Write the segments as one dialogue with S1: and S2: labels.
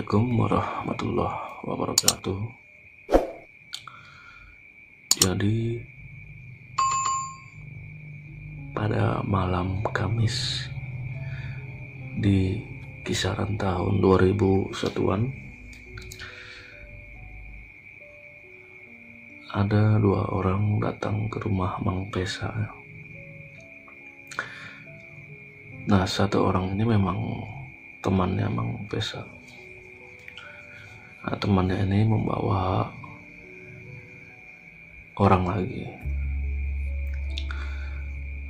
S1: Assalamualaikum warahmatullahi wabarakatuh. Jadi pada malam Kamis di kisaran tahun 2001-an ada dua orang datang ke rumah Mang Pesa. Nah, satu orang ini memang temannya Mang Pesa. Nah, temannya ini membawa orang lagi.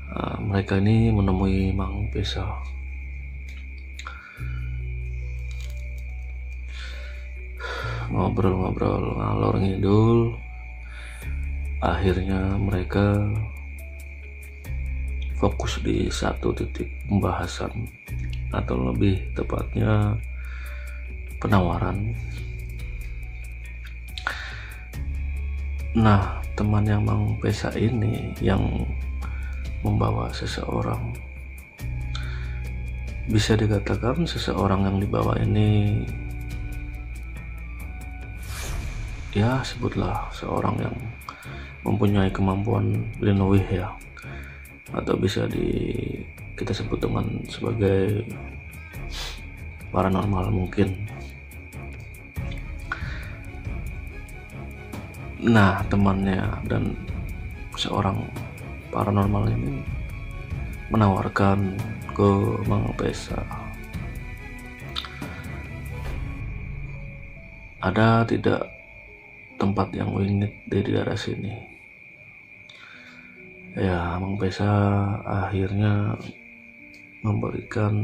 S1: Nah, mereka ini menemui Mang Pesa. Ngobrol-ngobrol ngalor ngidul. Akhirnya mereka fokus di satu titik pembahasan, atau lebih tepatnya penawaran. Nah, temannya Mang Pesa ini yang membawa seseorang, bisa dikatakan seseorang yang dibawa ini ya sebutlah seorang yang mempunyai kemampuan linowih ya, atau bisa kita sebut dengan sebagai paranormal mungkin. Nah, temannya dan seorang paranormal ini menawarkan ke Mang Pesa, ada tidak tempat yang wingit di daerah sini? Ya, Mang Pesa akhirnya memberikan,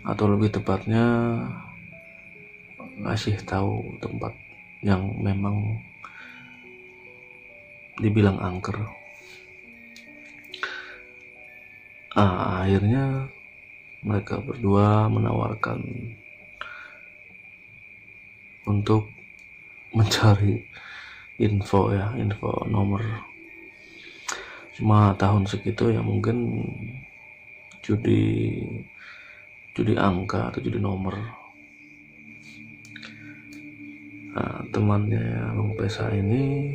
S1: atau lebih tepatnya ngasih tahu tempat yang memang dibilang angker. Akhirnya mereka berdua menawarkan untuk mencari info nomor. Cuma tahun segitu ya mungkin judi angka atau judi nomor. Nah, temannya Mang Pesa ini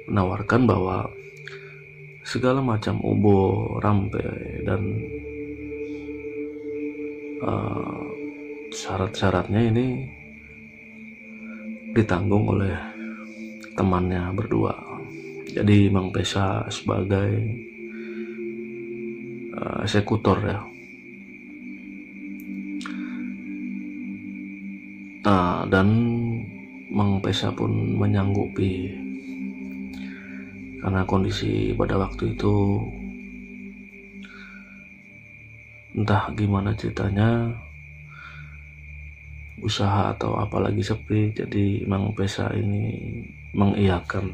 S1: menawarkan bahwa segala macam ubo, rampe, dan syarat-syaratnya ini ditanggung oleh temannya berdua. Jadi Mang Pesa sebagai eksekutor ya. Nah, dan Mang Pesa pun menyanggupi, karena kondisi pada waktu itu entah gimana ceritanya, usaha atau apalagi sepi, jadi Mang Pesa ini mengiyakan.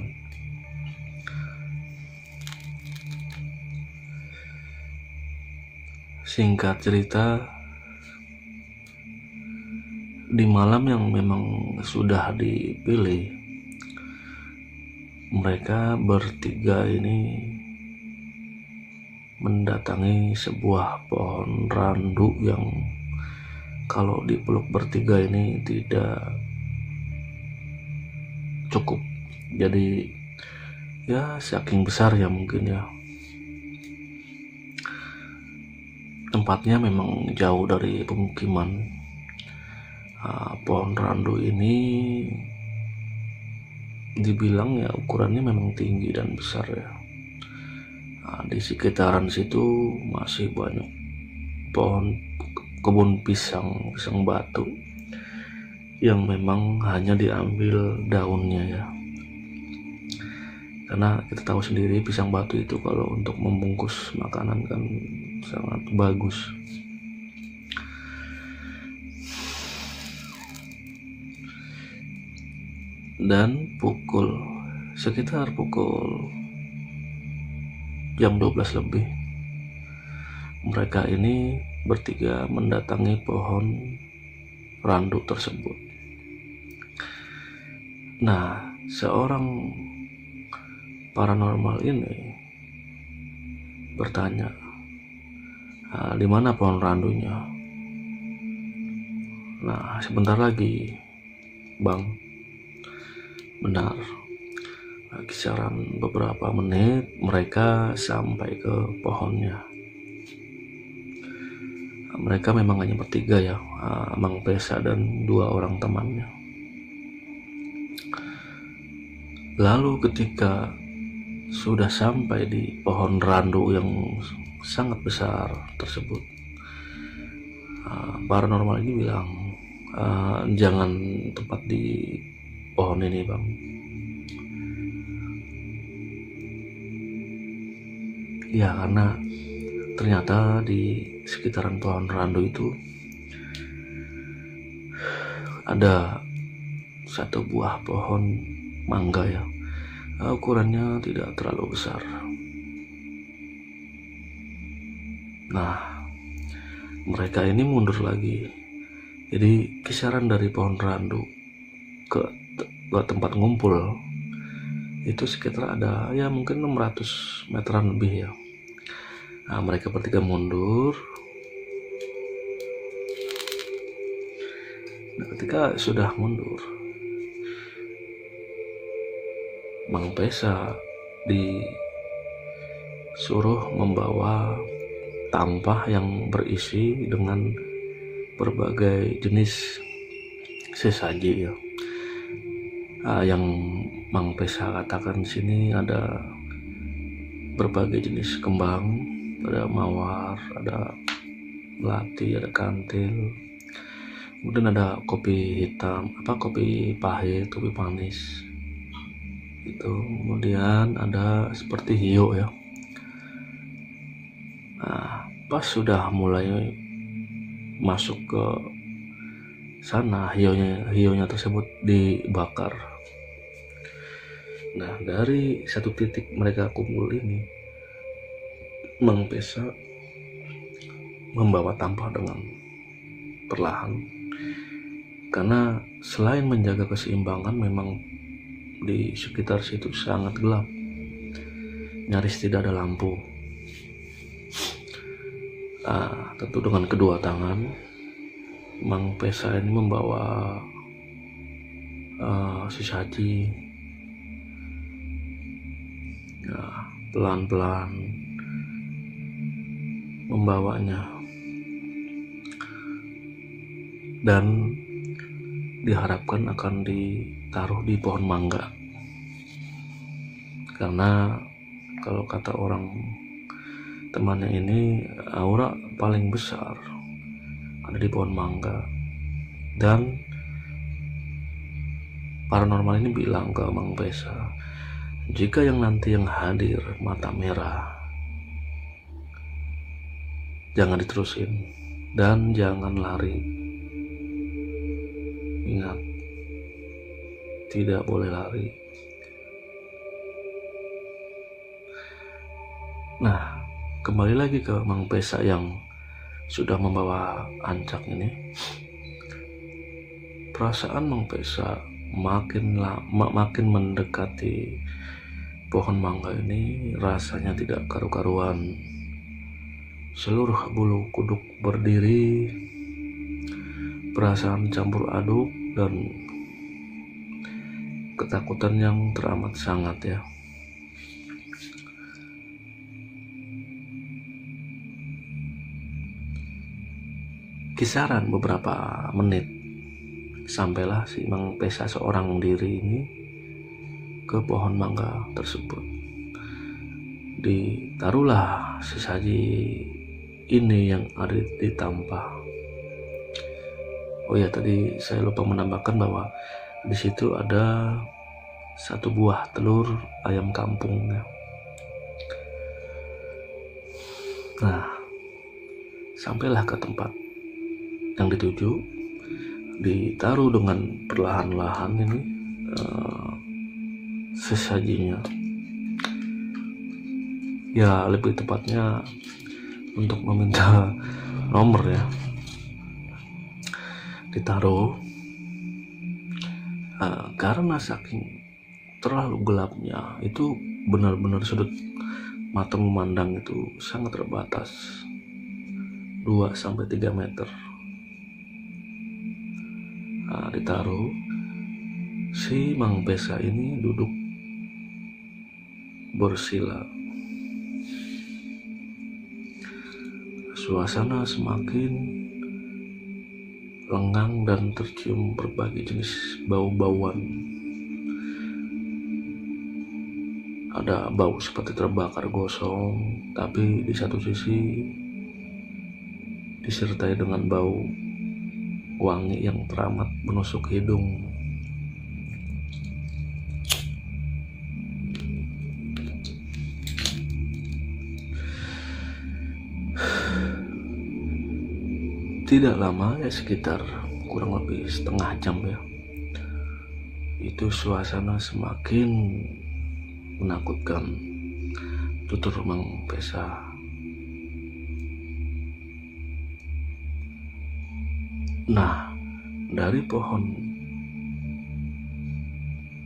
S1: Singkat cerita, di malam yang memang sudah dipilih, mereka bertiga ini mendatangi sebuah pohon randu yang kalau dipeluk bertiga ini tidak cukup. Jadi ya saking besar ya mungkin ya. Tempatnya memang jauh dari pemukiman. Pohon randu ini dibilang ya ukurannya memang tinggi dan besar ya. Di sekitaran situ masih banyak pohon kebun pisang batu yang memang hanya diambil daunnya ya. Karena kita tahu sendiri pisang batu itu kalau untuk membungkus makanan kan sangat bagus. Dan sekitar pukul jam 12 lebih, mereka ini bertiga mendatangi pohon randu tersebut. Nah, seorang paranormal ini bertanya, di mana pohon randunya? Nah, sebentar lagi, Bang. Benar. Nah, kisaran beberapa menit mereka sampai ke pohonnya. Nah, mereka memang hanya bertiga ya, Mang Pesa dan 2 orang temannya. Lalu ketika sudah sampai di pohon randu yang sangat besar tersebut, paranormal ini bilang, jangan tempat di pohon ini, Bang. Ya, karena ternyata di sekitaran pohon randu itu ada satu buah pohon mangga ya, ukurannya tidak terlalu besar. Nah, mereka ini mundur lagi. Jadi kisaran dari pohon randu ke tempat ngumpul itu sekitar ada ya mungkin 600 meteran lebih ya. Nah, mereka bertiga mundur. Nah, ketika sudah mundur, Mang Pesa disuruh membawa tampah yang berisi dengan berbagai jenis sesaji ya. Yang Mang Pesa katakan di sini ada berbagai jenis kembang, ada mawar, ada melati, ada kantil, kemudian ada kopi hitam, kopi pahit, kopi manis itu, kemudian ada seperti hio ya. Nah, pas sudah mulai masuk ke sana, hionya tersebut dibakar. Nah, dari satu titik mereka kumpul ini, Mang Pesa membawa tampah dengan perlahan, karena selain menjaga keseimbangan, memang di sekitar situ sangat gelap, nyaris tidak ada lampu. Tentu dengan kedua tangan Mang Pesa ini membawa sesaji. Pelan-pelan membawanya dan diharapkan akan ditaruh di pohon mangga, karena kalau kata orang temannya ini, aura paling besar ada di pohon mangga. Dan paranormal ini bilang ke Mang Pesa, jika yang nanti yang hadir mata merah, jangan diterusin dan jangan lari. Ingat, tidak boleh lari. Nah, kembali lagi ke Mang Pesa yang sudah membawa ancak ini. Perasaan Mang Pesa makin mendekati pohon mangga ini, rasanya tidak karu-karuan. Seluruh bulu kuduk berdiri, perasaan campur aduk dan ketakutan yang teramat sangat ya. Kisaran beberapa menit sampailah si Mang Pesa seorang diri ini ke pohon mangga tersebut. Ditaruhlah sesaji ini yang ada di tampah. Oh ya, tadi saya lupa menambahkan bahwa di situ ada satu buah telur ayam kampung ya. Nah, sampailah ke tempat yang dituju, ditaruh dengan perlahan-lahan ini sesajinya. Ya, lebih tepatnya untuk meminta nomor ya. Ditaruh, karena saking terlalu gelapnya, itu benar-benar sudut mata memandang itu sangat terbatas, 2-3 meter. ditaruh. Si Mang Pesa ini duduk bersila. Suasana semakin lengang dan tercium berbagai jenis bau-bauan. Ada bau seperti terbakar gosong, tapi di satu sisi disertai dengan bau wangi yang teramat menusuk hidung. Tidak lama, ya sekitar kurang lebih setengah jam ya, itu suasana semakin menakutkan. Tutur Mang Pesa. Nah, dari pohon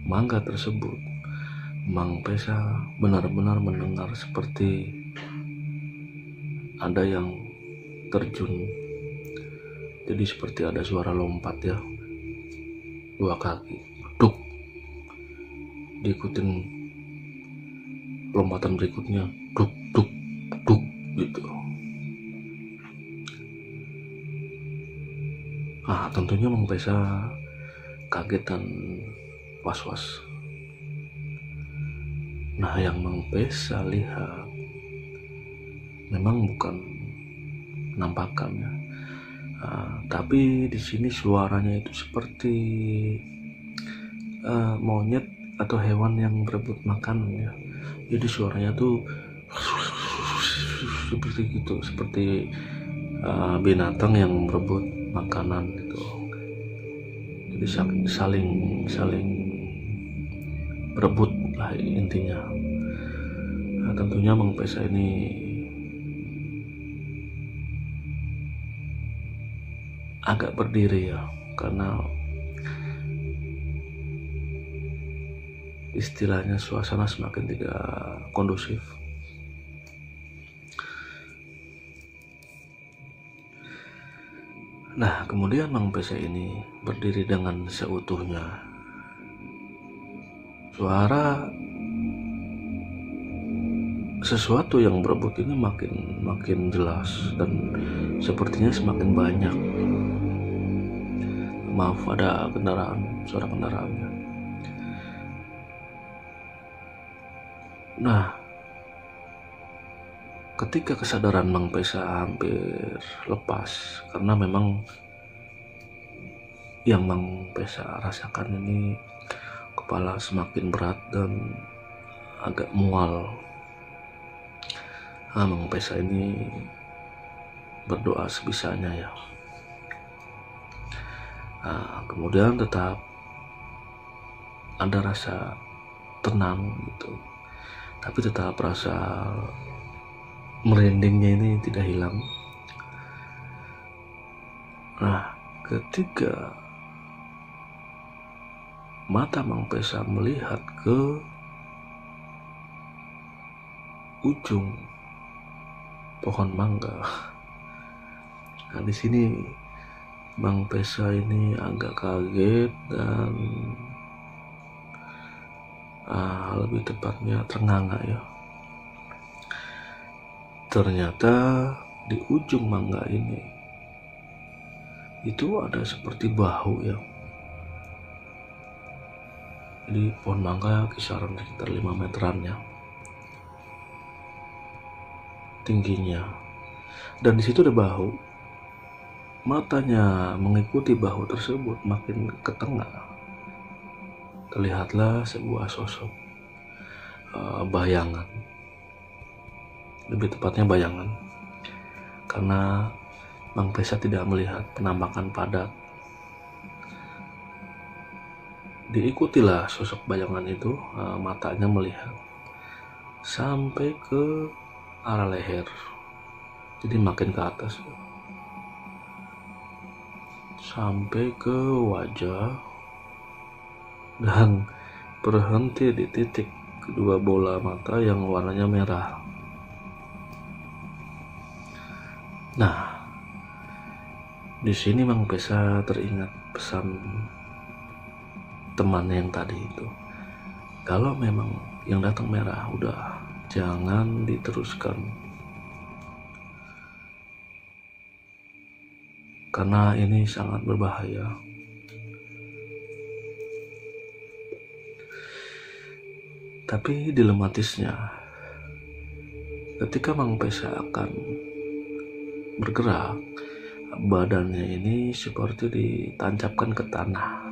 S1: mangga tersebut, Mang Pesa benar-benar mendengar seperti ada yang terjun. Jadi seperti ada suara lompat ya, 2 kaki, duk, diikutin lompatan berikutnya, duk duk duk gitu. Tentunya Mang Pesa kaget dan was-was. Nah, yang Mang Pesa lihat memang bukan penampakannya, tapi di sini suaranya itu seperti monyet atau hewan yang berebut makanan ya. Jadi suaranya tuh seperti gitu, seperti binatang yang berebut makanan gitu. Jadi saling berebut lah intinya. Tentunya Mang Pesa ini agak berdiri ya, karena istilahnya suasana semakin tidak kondusif. Nah, kemudian Mang Pesa ini berdiri dengan seutuhnya. Suara sesuatu yang berebut ini makin jelas dan sepertinya semakin banyak. Maaf, ada suara kendaraannya. Nah, ketika kesadaran Mang Pesa hampir lepas, karena memang yang Mang Pesa rasakan ini kepala semakin berat dan agak mual. Mang Pesa ini berdoa sebisanya ya. Kemudian tetap ada rasa tenang gitu, tapi tetap rasa merindingnya ini tidak hilang. Nah, ketika mata Mang Pesa melihat ke ujung pohon mangga, nah di sini Mang Pesa ini agak kaget dan lebih tepatnya ternganga ya. Ternyata di ujung mangga ini itu ada seperti bahu ya. Jadi pohon mangga kisaran sekitar 5 meteran ya tingginya, dan di situ ada bahu. Matanya mengikuti bahu tersebut makin ke tengah. Terlihatlah sebuah sosok bayangan. Lebih tepatnya bayangan, karena Mang Pesa tidak melihat penampakan padat. Diikutilah sosok bayangan itu, matanya melihat sampai ke arah leher, jadi makin ke atas sampai ke wajah dan berhenti di titik kedua bola mata yang warnanya merah. Nah, Di sini Mang Pesa teringat pesan temannya yang tadi itu. Kalau memang yang datang merah, udah jangan diteruskan. Karena ini sangat berbahaya. Tapi dilematisnya, ketika Mang Pesa akan bergerak, badannya ini seperti ditancapkan ke tanah.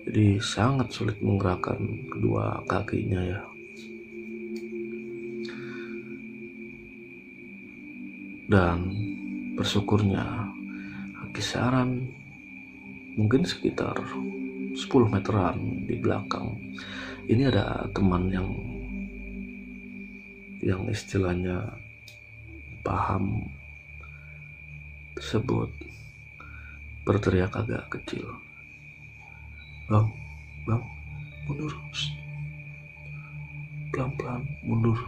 S1: Jadi sangat sulit menggerakkan kedua kakinya ya. Dan bersyukurnya kisaran mungkin sekitar 10 meteran di belakang ini ada teman yang istilahnya paham tersebut, berteriak agak kecil, bang, mundur, pelan-pelan mundur.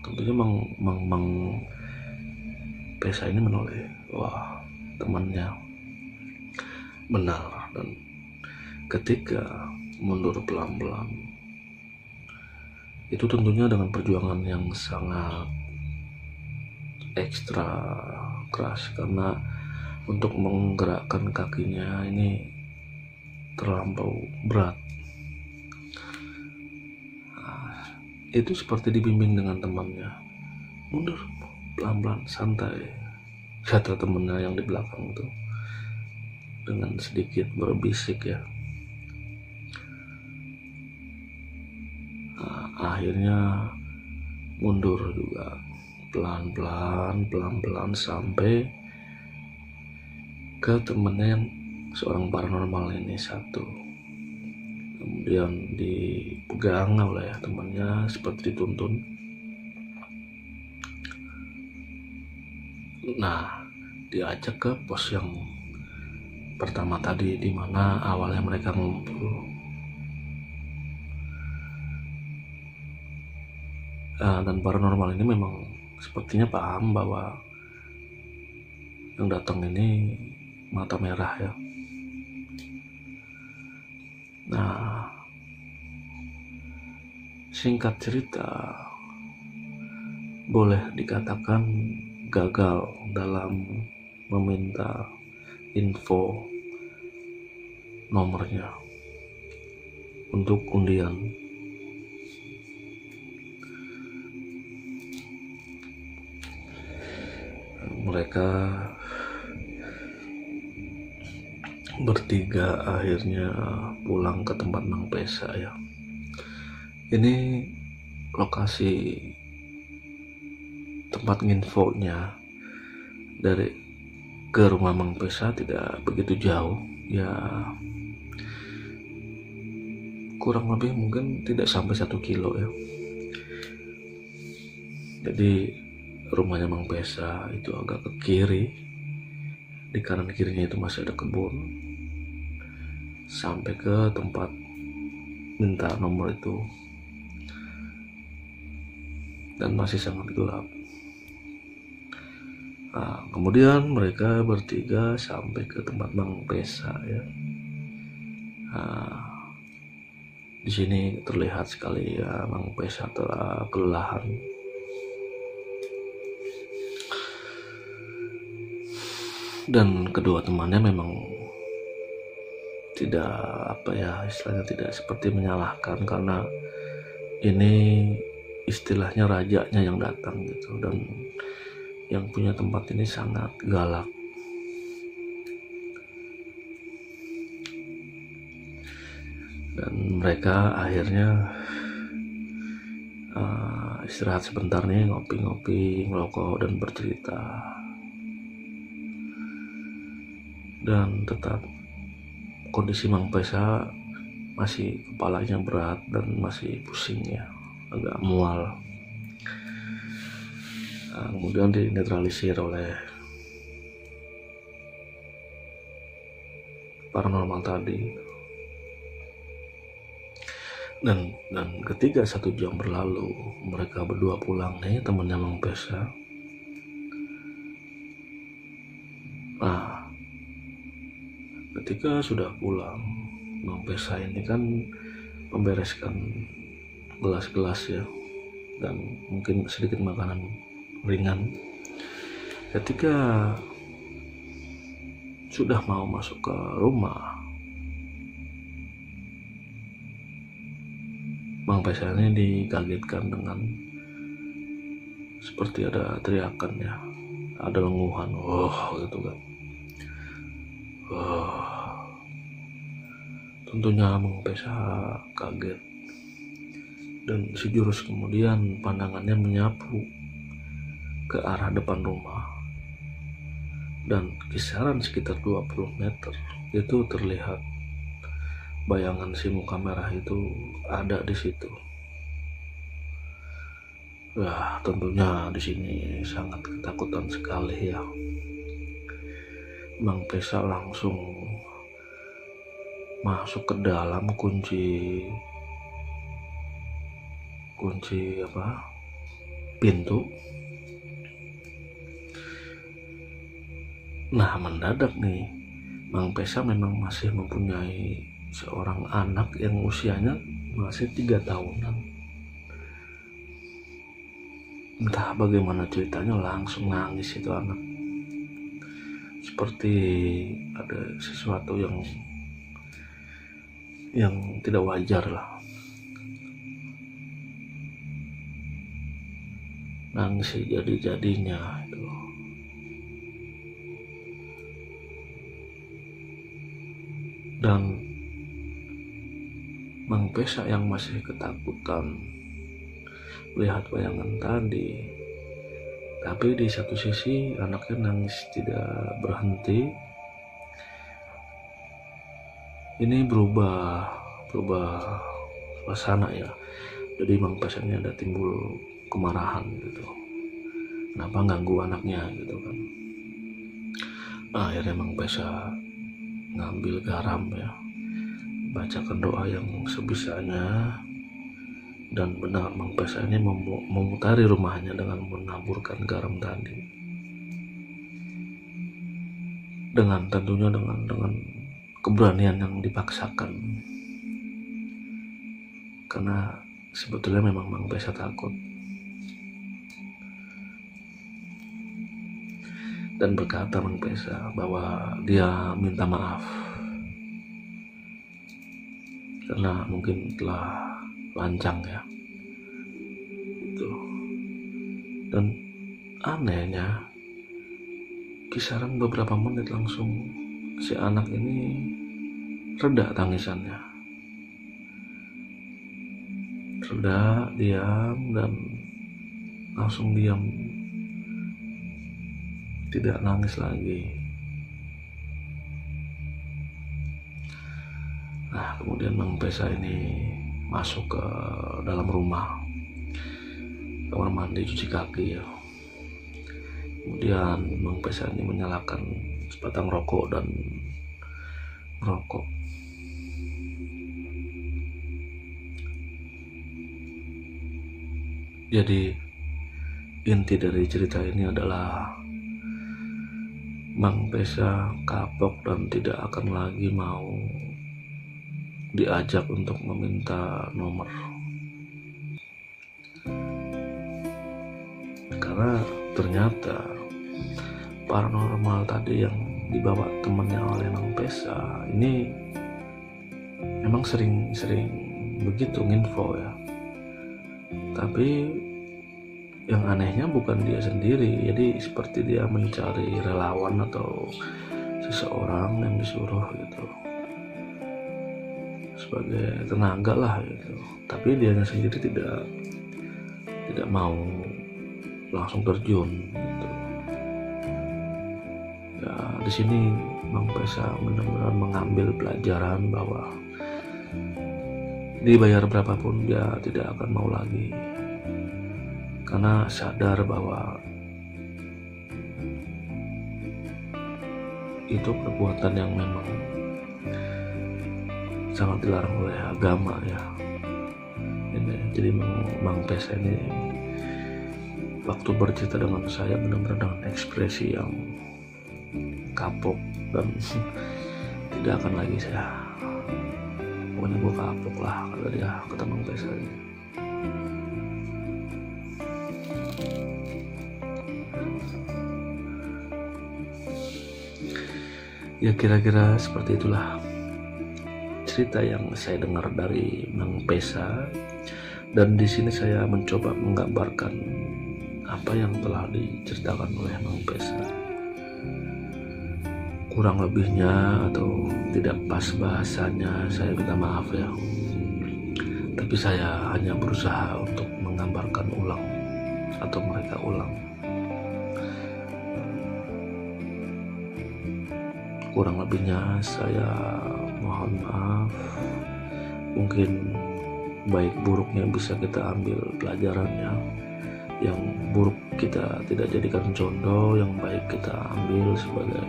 S1: Tentunya Mang Pesa ini menoleh, wah temannya benar, dan ketika mundur pelan-pelan itu tentunya dengan perjuangan yang sangat ekstra keras, karena untuk menggerakkan kakinya ini terlampau berat. Itu seperti dibimbing dengan temannya, mundur pelan-pelan, santai, kata temannya yang di belakang itu dengan sedikit berbisik ya. Akhirnya mundur juga pelan-pelan sampai ke temennya yang seorang paranormal ini satu. Kemudian dipegang oleh temannya seperti dituntun. Nah, diajak ke pos yang pertama tadi, di mana awalnya mereka ngumpul. Dan paranormal ini memang sepertinya paham bahwa yang datang ini mata merah ya. Nah, singkat cerita, boleh dikatakan gagal dalam meminta info nomornya untuk undian. Mereka bertiga akhirnya pulang ke tempat Mang Pesa ya. Ini lokasi tempat nginfonya dari ke rumah Mang Pesa tidak begitu jauh ya, kurang lebih mungkin tidak sampai 1 kilo ya. Jadi rumahnya Mang Pesa itu agak ke kiri, di kanan kirinya itu masih ada kebun, sampai ke tempat minta nomor itu, dan masih sangat gelap. Kemudian mereka bertiga sampai ke tempat Mang Pesa ya. Di sini terlihat sekali ya, Mang Pesa telah kelelahan. Dan kedua temannya memang tidak istilahnya tidak seperti menyalahkan, karena ini istilahnya rajanya yang datang gitu, dan yang punya tempat ini sangat galak. Dan mereka akhirnya istirahat sebentar nih, ngopi-ngopi, ngerokok, dan bercerita. Dan tetap kondisi Mang Pesa masih kepalanya berat dan masih pusing ya, agak mual. Kemudian dinetralisir oleh paranormal tadi. Dan ketika 1 jam berlalu, mereka berdua pulang nih, temannya Mang Pesa. Nah, ketika sudah pulang, Mang Pesa ini kan membereskan gelas-gelas ya, dan mungkin sedikit makanan ringan. Ketika sudah mau masuk ke rumah, Mang Pesa ini dikagetkan dengan seperti ada teriakan ya, ada lenguhan, gitu kan. Tentunya Mang Pesa kaget, dan sejurus kemudian pandangannya menyapu ke arah depan rumah, dan kisaran sekitar 20 meter itu terlihat bayangan si muka merah itu ada di situ. Wah, tentunya di sini sangat ketakutan sekali ya. Mang Pesa langsung masuk ke dalam, kunci pintu. Nah, mendadak nih, Mang Pesa memang masih mempunyai seorang anak yang usianya masih 3 tahunan. Entah bagaimana ceritanya, langsung nangis itu anak. Seperti ada sesuatu yang tidak wajar lah. Nangis jadi-jadinya itu. Dan Mang Pesa yang masih ketakutan melihat bayangan tadi, tapi di satu sisi anaknya nangis tidak berhenti. Ini berubah suasana ya. Jadi Mang Pesa ini ada timbul kemarahan gitu. Kenapa ganggu anaknya gitu kan. Nah, akhirnya Mang Pesa ngambil garam ya, bacakan doa yang sebisanya, dan benar Mang Pesa ini memutari rumahnya dengan menaburkan garam tadi. Tentunya dengan keberanian yang dipaksakan. Karena sebetulnya memang Mang Pesa takut. Dan berkata Mang Pesa bahwa dia minta maaf karena mungkin telah lancang ya itu. Dan anehnya, kisaran beberapa menit langsung si anak ini reda tangisannya, diam, dan langsung diam, tidak nangis lagi. Nah, kemudian Mang Pesa ini masuk ke dalam rumah, kamar mandi, cuci kaki ya. Kemudian Mang Pesa ini menyalakan sebatang rokok dan merokok. Jadi inti dari cerita ini adalah Mang Pesa kapok dan tidak akan lagi mau diajak untuk meminta nomor. Karena ternyata paranormal tadi yang dibawa temannya oleh Mang Pesa ini memang sering begitu nginfo ya. Tapi yang anehnya bukan dia sendiri, jadi seperti dia mencari relawan atau seseorang yang disuruh gitu sebagai tenaga lah gitu. Tapi dia sendiri tidak mau langsung terjun gitu. Ya, di sini Mang Pesa benar-benar mengambil pelajaran bahwa dibayar berapapun dia tidak akan mau lagi, karena sadar bahwa itu perbuatan yang memang sangat dilarang oleh agama ya. Jadi Mang Pesa ini waktu bercerita dengan saya benar-benar dengan ekspresi yang kapok dan tidak akan lagi saya, pokoknya gue kapok lah kalau dia ketemu pesa ini. Ya kira-kira seperti itulah cerita yang saya dengar dari Mang Pesa, dan di sini saya mencoba menggambarkan apa yang telah diceritakan oleh Mang Pesa. Kurang lebihnya atau tidak pas bahasanya saya minta maaf ya, tapi saya hanya berusaha untuk menggambarkan ulang atau mereka ulang. Kurang lebihnya saya mohon maaf. Mungkin baik buruknya bisa kita ambil pelajarannya, yang buruk kita tidak jadikan contoh, yang baik kita ambil sebagai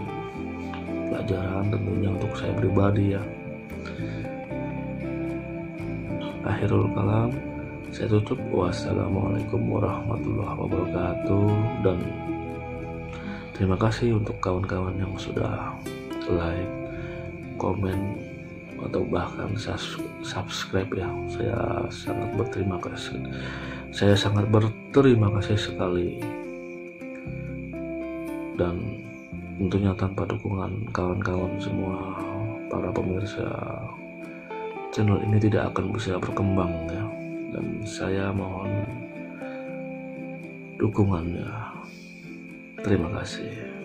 S1: pelajaran tentunya untuk saya pribadi ya. Akhirul kalam, saya tutup. Wassalamualaikum warahmatullahi wabarakatuh, dan terima kasih untuk kawan-kawan yang sudah like, komen, atau bahkan subscribe ya. Saya sangat berterima kasih. Saya sangat berterima kasih sekali. Dan tentunya tanpa dukungan kawan-kawan semua, para pemirsa, channel ini tidak akan bisa berkembang ya. Dan saya mohon dukungannya. Terima kasih.